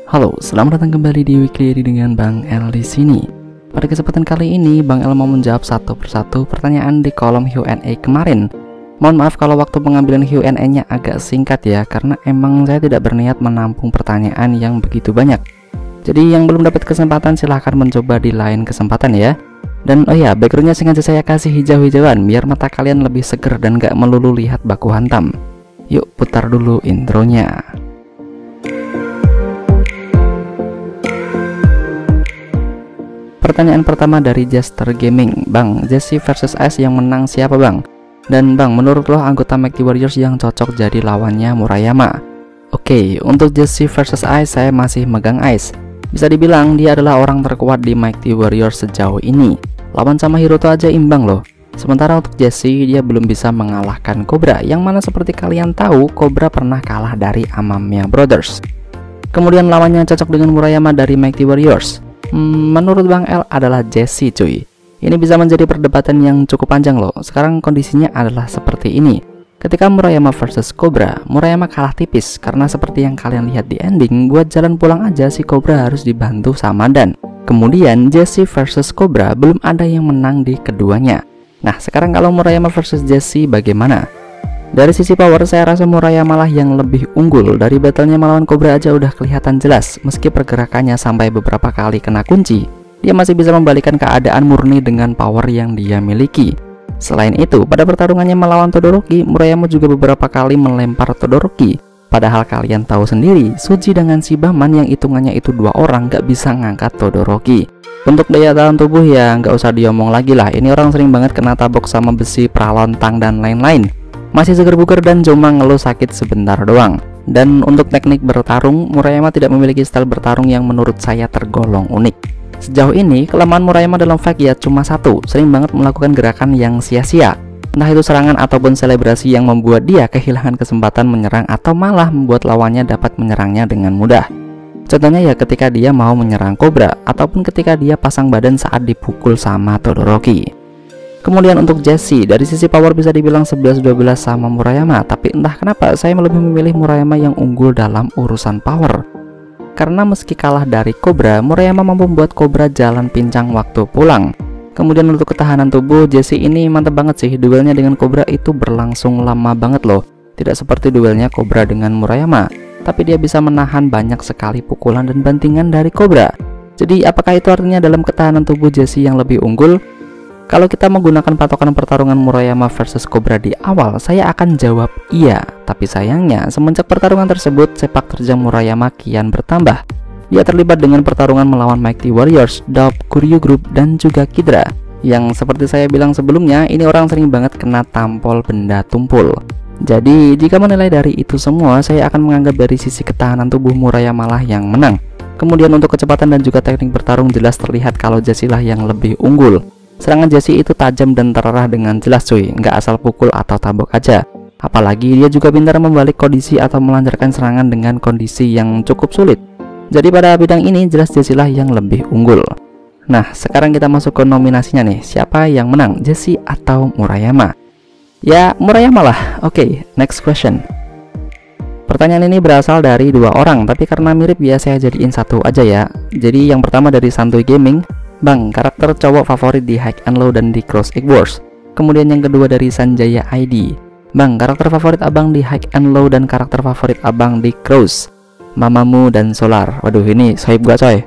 Halo, selamat datang kembali di Weekly Edit dengan Bang El di sini. Pada kesempatan kali ini, Bang El mau menjawab satu persatu pertanyaan di kolom Q&A kemarin. Mohon maaf kalau waktu pengambilan Q&A-nya agak singkat ya, karena emang saya tidak berniat menampung pertanyaan yang begitu banyak. Jadi yang belum dapat kesempatan silahkan mencoba di lain kesempatan ya. Dan oh ya, backgroundnya sengaja saya kasih hijau-hijauan biar mata kalian lebih seger dan gak melulu lihat baku hantam. Yuk putar dulu intronya. Pertanyaan pertama dari Jester Gaming. Bang, Jessie versus Ice yang menang siapa bang? Dan bang, menurut lo anggota Mighty Warriors yang cocok jadi lawannya Murayama? Oke, untuk Jessie versus Ice saya masih megang Ice. Bisa dibilang dia adalah orang terkuat di Mighty Warriors sejauh ini. Lawan sama Hiruto aja imbang loh. Sementara untuk Jessie, dia belum bisa mengalahkan Cobra, yang mana seperti kalian tahu Cobra pernah kalah dari Amamiya Brothers. Kemudian lawannya cocok dengan Murayama dari Mighty Warriors. Menurut Bang El adalah Jessie cuy. Ini bisa menjadi perdebatan yang cukup panjang loh. Sekarang kondisinya adalah seperti ini. Ketika Murayama versus Cobra, Murayama kalah tipis karena seperti yang kalian lihat di ending, buat jalan pulang aja si Cobra harus dibantu sama Dan. Kemudian Jessie versus Cobra belum ada yang menang di keduanya. Nah sekarang kalau Murayama versus Jessie bagaimana? Dari sisi power saya rasa Murayama lah yang lebih unggul. Dari battlenya melawan Cobra aja udah kelihatan jelas. Meski pergerakannya sampai beberapa kali kena kunci, dia masih bisa membalikan keadaan murni dengan power yang dia miliki. Selain itu, pada pertarungannya melawan Todoroki, Murayama juga beberapa kali melempar Todoroki. Padahal kalian tahu sendiri, Suji dengan si Baman yang hitungannya itu dua orang gak bisa ngangkat Todoroki. Untuk daya tahan tubuh ya nggak usah diomong lagi lah. Ini orang sering banget kena tabok sama besi, pralontang dan lain-lain. Masih seger buger dan cuma ngeluh sakit sebentar doang. Dan untuk teknik bertarung, Murayama tidak memiliki style bertarung yang menurut saya tergolong unik. Sejauh ini, kelemahan Murayama dalam fight ya cuma satu, sering banget melakukan gerakan yang sia-sia. Entah itu serangan ataupun selebrasi yang membuat dia kehilangan kesempatan menyerang atau malah membuat lawannya dapat menyerangnya dengan mudah. Contohnya ya ketika dia mau menyerang Cobra, ataupun ketika dia pasang badan saat dipukul sama Todoroki. Kemudian untuk Jessie, dari sisi power bisa dibilang 11-12 sama Murayama, tapi entah kenapa saya lebih memilih Murayama yang unggul dalam urusan power. Karena meski kalah dari Cobra, Murayama mampu membuat Cobra jalan pincang waktu pulang. Kemudian untuk ketahanan tubuh, Jessie ini mantep banget sih. Duelnya dengan Cobra itu berlangsung lama banget loh. Tidak seperti duelnya Cobra dengan Murayama, tapi dia bisa menahan banyak sekali pukulan dan bantingan dari Cobra. Jadi apakah itu artinya dalam ketahanan tubuh Jessie yang lebih unggul? Kalau kita menggunakan patokan pertarungan Murayama versus Cobra di awal, saya akan jawab iya. Tapi sayangnya, semenjak pertarungan tersebut, sepak terjang Murayama kian bertambah. Dia terlibat dengan pertarungan melawan Mighty Warriors, Dope, Kuryu Group, dan juga Kidra. Yang seperti saya bilang sebelumnya, ini orang sering banget kena tampol benda tumpul. Jadi, jika menilai dari itu semua, saya akan menganggap dari sisi ketahanan tubuh Murayama lah yang menang. Kemudian untuk kecepatan dan juga teknik bertarung jelas terlihat kalau Jessie lah yang lebih unggul. Serangan Jessie itu tajam dan terarah dengan jelas cuy, nggak asal pukul atau tabok aja. Apalagi dia juga pintar membalik kondisi atau melancarkan serangan dengan kondisi yang cukup sulit. Jadi pada bidang ini jelas Jessie lah yang lebih unggul. Nah sekarang kita masuk ke nominasinya nih, siapa yang menang, Jessie atau Murayama? Ya Murayama lah. Oke, next question. Pertanyaan ini berasal dari dua orang, tapi karena mirip ya saya jadiin satu aja ya. Jadi yang pertama dari Santuy Gaming. Bang, karakter cowok favorit di High and Low dan di Cross Egg Wars. Kemudian yang kedua dari Sanjaya ID. Bang, karakter favorit abang di High and Low dan karakter favorit abang di Cross, Mamamoo dan Solar. Waduh ini sohib gua coy.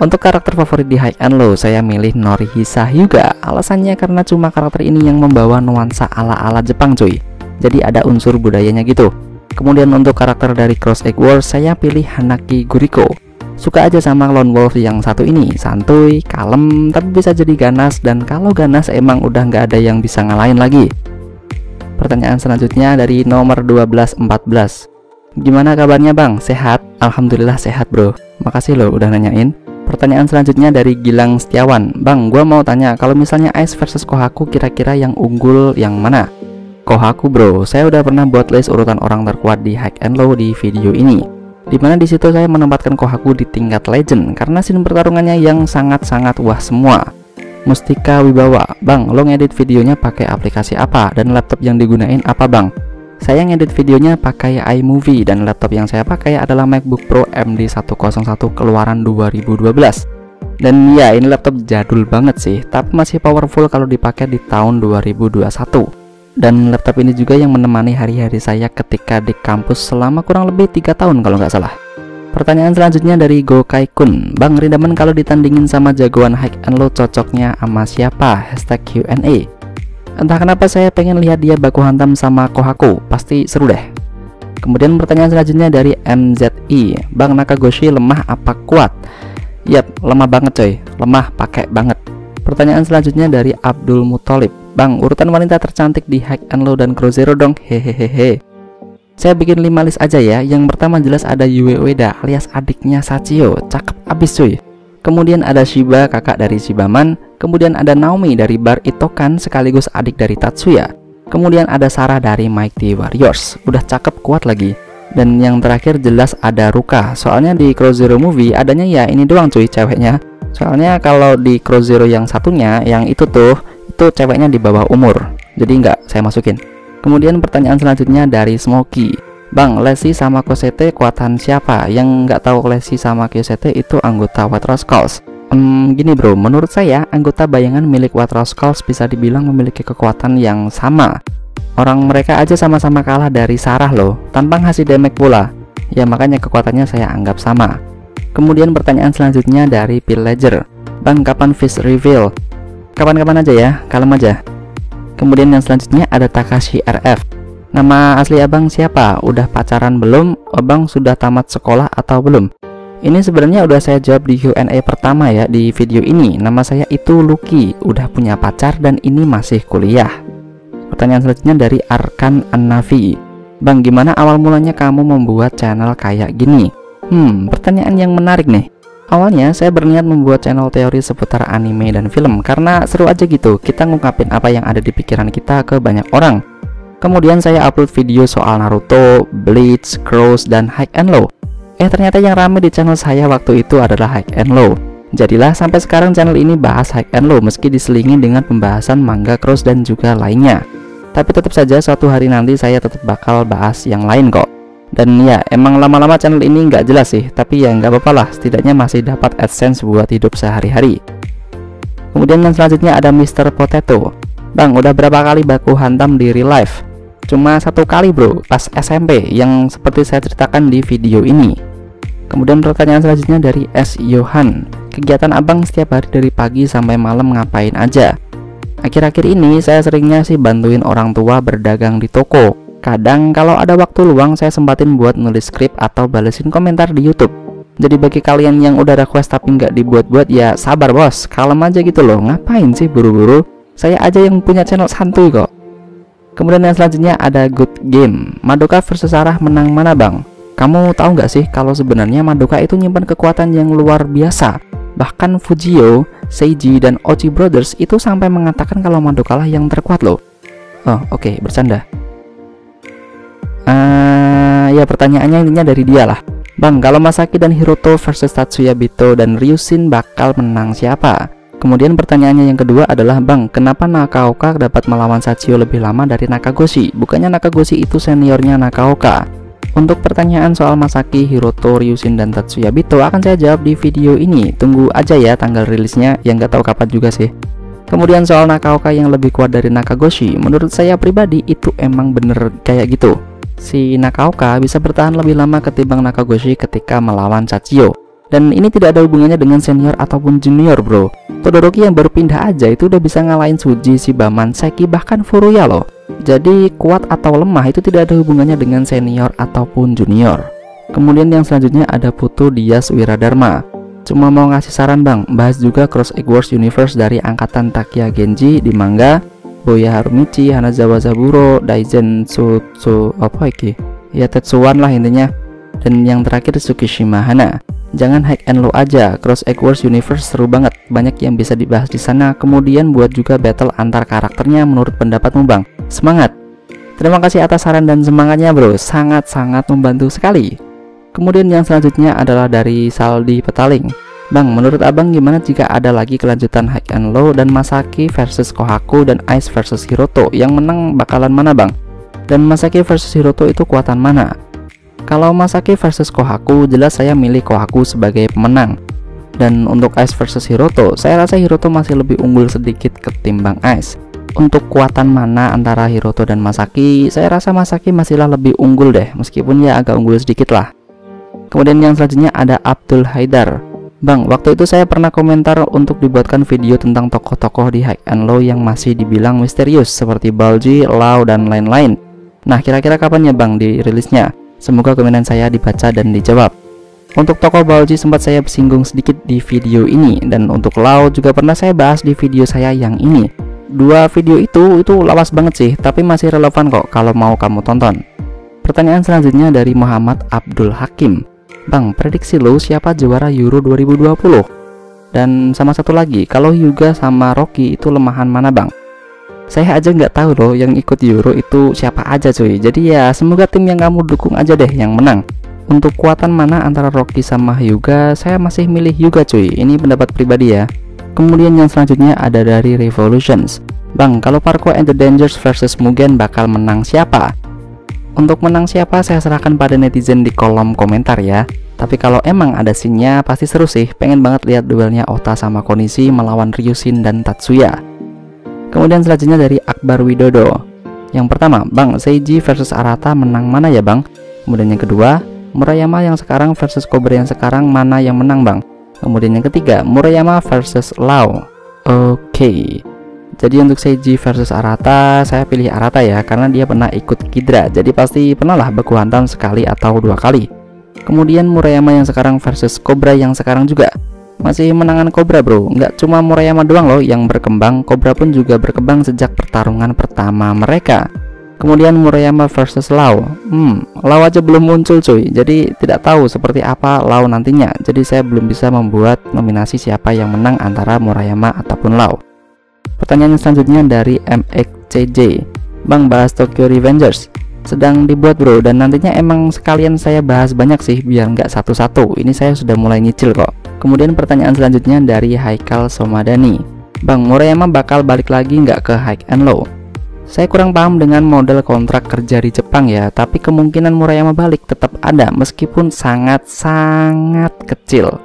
Untuk karakter favorit di High and Low, saya milih Norihisa Hyuga. Alasannya karena cuma karakter ini yang membawa nuansa ala-ala Jepang cuy. Jadi ada unsur budayanya gitu. Kemudian untuk karakter dari Cross Egg Wars, saya pilih Hanaki Guriko. Suka aja sama Lone Wolf yang satu ini, santuy, kalem, tapi bisa jadi ganas, dan kalau ganas emang udah nggak ada yang bisa ngalahin lagi. Pertanyaan selanjutnya dari nomor 1214. Gimana kabarnya bang? Sehat? Alhamdulillah sehat bro. Makasih loh udah nanyain. Pertanyaan selanjutnya dari Gilang Setiawan. Bang, gua mau tanya, kalau misalnya Ice versus Kohaku kira-kira yang unggul yang mana? Kohaku bro, saya udah pernah buat list urutan orang terkuat di High and Low di video ini. Dimana disitu saya menempatkan Kohaku di tingkat legend karena scene pertarungannya yang sangat-sangat wah semua. Mustika Wibawa, bang, lo ngedit videonya pakai aplikasi apa dan laptop yang digunain apa bang? Saya ngedit videonya pakai iMovie dan laptop yang saya pakai adalah MacBook Pro MD101 keluaran 2012. Dan ya, ini laptop jadul banget sih, tapi masih powerful kalau dipakai di tahun 2021. Dan laptop ini juga yang menemani hari-hari saya ketika di kampus selama kurang lebih 3 tahun kalau nggak salah. Pertanyaan selanjutnya dari Gokai-kun. Bang, Rindaman kalau ditandingin sama jagoan high and low cocoknya sama siapa? Hashtag Q&A. Entah kenapa saya pengen lihat dia baku hantam sama Kohaku, pasti seru deh. Kemudian pertanyaan selanjutnya dari MZI. Bang, Nakagoshi lemah apa kuat? Yap, lemah banget coy, lemah pakai banget. Pertanyaan selanjutnya dari Abdul Muthalib. Bang, urutan wanita tercantik di high and low dan Crow Zero dong, hehehehe. Saya bikin 5 list aja ya. Yang pertama jelas ada Yue Ueda alias adiknya Sachio, cakep abis cuy. Kemudian ada Shiba, kakak dari Shibaman. Kemudian ada Naomi dari Bar Itokan sekaligus adik dari Tatsuya. Kemudian ada Sarah dari Mighty Warriors, udah cakep kuat lagi. Dan yang terakhir jelas ada Ruka. Soalnya di Crow Zero movie adanya ya ini doang cuy ceweknya. Soalnya kalau di Crow Zero yang satunya, yang itu ceweknya di bawah umur, jadi nggak saya masukin. Kemudian pertanyaan selanjutnya dari Smoky. Bang, Lesi sama Cosette kuatan siapa? Yang nggak tahu, Lesi sama Cosette itu anggota White Rose Skulls. Gini bro, menurut saya anggota bayangan milik White Rose Skulls bisa dibilang memiliki kekuatan yang sama. Orang mereka aja sama-sama kalah dari Sarah loh, tanpa ngasih damage pula. Ya makanya kekuatannya saya anggap sama. Kemudian pertanyaan selanjutnya dari Pillager. Bang, kapan Fish reveal? Kapan-kapan aja ya, kalem aja. Kemudian yang selanjutnya ada Takashi RF. Nama asli abang siapa? Udah pacaran belum? Abang sudah tamat sekolah atau belum? Ini sebenarnya udah saya jawab di Q&A pertama ya di video ini. Nama saya itu Lucky, udah punya pacar dan ini masih kuliah. Pertanyaan selanjutnya dari Arkan An-Nafi. Bang, gimana awal mulanya kamu membuat channel kayak gini? Pertanyaan yang menarik nih. Awalnya saya berniat membuat channel teori seputar anime dan film karena seru aja gitu, kita ngungkapin apa yang ada di pikiran kita ke banyak orang. Kemudian saya upload video soal Naruto, Bleach, Crows, dan High and Low. Ternyata yang rame di channel saya waktu itu adalah High and Low. Jadilah sampai sekarang channel ini bahas High and Low meski diselingi dengan pembahasan manga, Crows, dan juga lainnya. Tapi tetap saja suatu hari nanti saya tetap bakal bahas yang lain kok. Dan ya emang lama-lama channel ini nggak jelas sih, tapi ya nggak apa-apa lah, setidaknya masih dapat AdSense buat hidup sehari-hari. Kemudian yang selanjutnya ada Mr. Potato. Bang, udah berapa kali baku hantam di real life? Cuma 1 kali bro, pas SMP, yang seperti saya ceritakan di video ini. Kemudian pertanyaan selanjutnya dari S. Yohan. Kegiatan abang setiap hari dari pagi sampai malam ngapain aja? Akhir-akhir ini saya seringnya sih bantuin orang tua berdagang di toko. Kadang kalau ada waktu luang saya sempatin buat nulis skrip atau balesin komentar di YouTube. Jadi bagi kalian yang udah request tapi nggak dibuat-buat ya sabar bos, kalem aja gitu loh. Ngapain sih buru-buru? Saya aja yang punya channel santuy kok. Kemudian yang selanjutnya ada Good Game. Madoka versus Sarah menang mana bang? Kamu tahu nggak sih kalau sebenarnya Madoka itu nyimpan kekuatan yang luar biasa. Bahkan Fujio, Seiji, dan Ochi Brothers itu sampai mengatakan kalau Madoka lah yang terkuat loh. Oh oke, bercanda. Ya pertanyaannya intinya dari dia lah. Bang, kalau Masaki dan Hiroto versus Tatsuya Bito dan Ryushin bakal menang siapa? Kemudian pertanyaannya yang kedua adalah, Bang, kenapa Nakaoka dapat melawan Sachio lebih lama dari Nakagoshi? Bukannya Nakagoshi itu seniornya Nakaoka? Untuk pertanyaan soal Masaki, Hiroto, Ryushin, dan Tatsuya Bito akan saya jawab di video ini. Tunggu aja ya tanggal rilisnya, yang nggak tahu kapan juga sih. Kemudian soal Nakaoka yang lebih kuat dari Nakagoshi, menurut saya pribadi itu emang bener kayak gitu. Si Nakaoka bisa bertahan lebih lama ketimbang Nakagoshi ketika melawan Sachio. Dan ini tidak ada hubungannya dengan senior ataupun junior bro. Todoroki yang baru pindah aja itu udah bisa ngalahin Tsuji, Shibaman, Seki, bahkan Furuya loh. Jadi kuat atau lemah itu tidak ada hubungannya dengan senior ataupun junior. Kemudian yang selanjutnya ada Putu Dias Wiradharma. Cuma mau ngasih saran bang, bahas juga Cross Egg Wars Universe dari angkatan Takia Genji di manga, Boya Harumichi, Hanazawa Zaburo, Daizen apa iki? Ya Tetsuwan lah intinya. Dan yang terakhir Tsukishima Hana. Jangan high and low aja, Cross Egg Wars Universe seru banget, banyak yang bisa dibahas di sana. Kemudian buat juga battle antar karakternya menurut pendapatmu bang. Semangat. Terima kasih atas saran dan semangatnya bro, sangat-sangat membantu sekali. Kemudian yang selanjutnya adalah dari Saldi Petaling. Bang, menurut abang gimana jika ada lagi kelanjutan high and low dan Masaki versus Kohaku dan Ice versus Hiroto? Yang menang bakalan mana bang? Dan Masaki versus Hiroto itu kekuatan mana? Kalau Masaki versus Kohaku, jelas saya milih Kohaku sebagai pemenang. Dan untuk Ice versus Hiroto, saya rasa Hiroto masih lebih unggul sedikit ketimbang Ice. Untuk kekuatan mana antara Hiroto dan Masaki, saya rasa Masaki masihlah lebih unggul deh, meskipun ya agak unggul sedikit lah. Kemudian yang selanjutnya ada Abdul Haidar. Bang, waktu itu saya pernah komentar untuk dibuatkan video tentang tokoh-tokoh di High and Low yang masih dibilang misterius seperti Balji, Lau, dan lain-lain. Nah, kira-kira kapan ya Bang dirilisnya? Semoga komentar saya dibaca dan dijawab. Untuk tokoh Balji sempat saya singgung sedikit di video ini, dan untuk Lau juga pernah saya bahas di video saya yang ini. Dua video itu lawas banget sih, tapi masih relevan kok kalau mau kamu tonton. Pertanyaan selanjutnya dari Muhammad Abdul Hakim. Bang, prediksi lo siapa juara Euro 2020? Dan sama satu lagi, kalau Hyuga sama Rocky itu lemahan mana Bang? Saya aja nggak tahu loh yang ikut Euro itu siapa aja cuy. Jadi ya semoga tim yang kamu dukung aja deh yang menang. Untuk kekuatan mana antara Rocky sama Hyuga, saya masih milih Hyuga cuy. Ini pendapat pribadi ya. Kemudian yang selanjutnya ada dari Revolutions. Bang, kalau Parko and the Dangers versus Mugen bakal menang siapa? Untuk menang siapa saya serahkan pada netizen di kolom komentar ya. Tapi kalau emang ada scene-nya pasti seru sih. Pengen banget lihat duelnya Ota sama Konishi melawan Ryushin dan Tatsuya. Kemudian selanjutnya dari Akbar Widodo. Yang pertama, Bang, Seiji versus Arata menang mana ya Bang? Kemudian yang kedua, Murayama yang sekarang versus Cobra yang sekarang mana yang menang Bang? Kemudian yang ketiga, Murayama versus Lau. Oke. Jadi untuk Seiji versus Arata, saya pilih Arata ya, karena dia pernah ikut Kidra. Jadi pasti pernah lah baku hantam sekali atau dua kali. Kemudian Murayama yang sekarang versus Cobra yang sekarang juga. Masih menangan Cobra bro, nggak cuma Murayama doang loh yang berkembang, Cobra pun juga berkembang sejak pertarungan pertama mereka. Kemudian Murayama versus Lau. Lau aja belum muncul cuy, jadi tidak tahu seperti apa Lau nantinya. Jadi saya belum bisa membuat nominasi siapa yang menang antara Murayama ataupun Lau. Pertanyaan selanjutnya dari MXCJ. Bang, bahas Tokyo Revengers sedang dibuat bro, dan nantinya emang sekalian saya bahas banyak sih biar nggak satu-satu. Ini saya sudah mulai nyicil kok. Kemudian pertanyaan selanjutnya dari Haikal Somadani. Bang, Murayama bakal balik lagi nggak ke High and Low? Saya kurang paham dengan model kontrak kerja di Jepang ya, tapi kemungkinan Murayama balik tetap ada meskipun sangat-sangat kecil.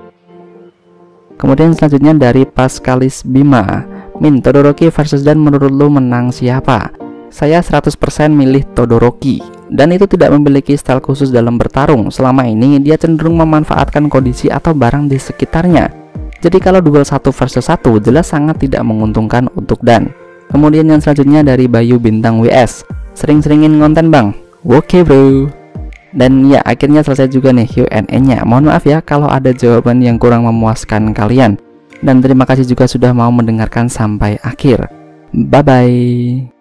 Kemudian selanjutnya dari Pascalis Bima. Min, Todoroki versus Dan menurut lo menang siapa? Saya 100% milih Todoroki. Dan itu tidak memiliki style khusus dalam bertarung. Selama ini dia cenderung memanfaatkan kondisi atau barang di sekitarnya. Jadi kalau duel 1 versus 1 jelas sangat tidak menguntungkan untuk Dan. Kemudian yang selanjutnya dari Bayu Bintang WS. Sering-seringin konten bang. Oke bro. Dan ya akhirnya selesai juga nih Q&A nya. Mohon maaf ya kalau ada jawaban yang kurang memuaskan kalian. Dan terima kasih juga sudah mau mendengarkan sampai akhir. Bye bye.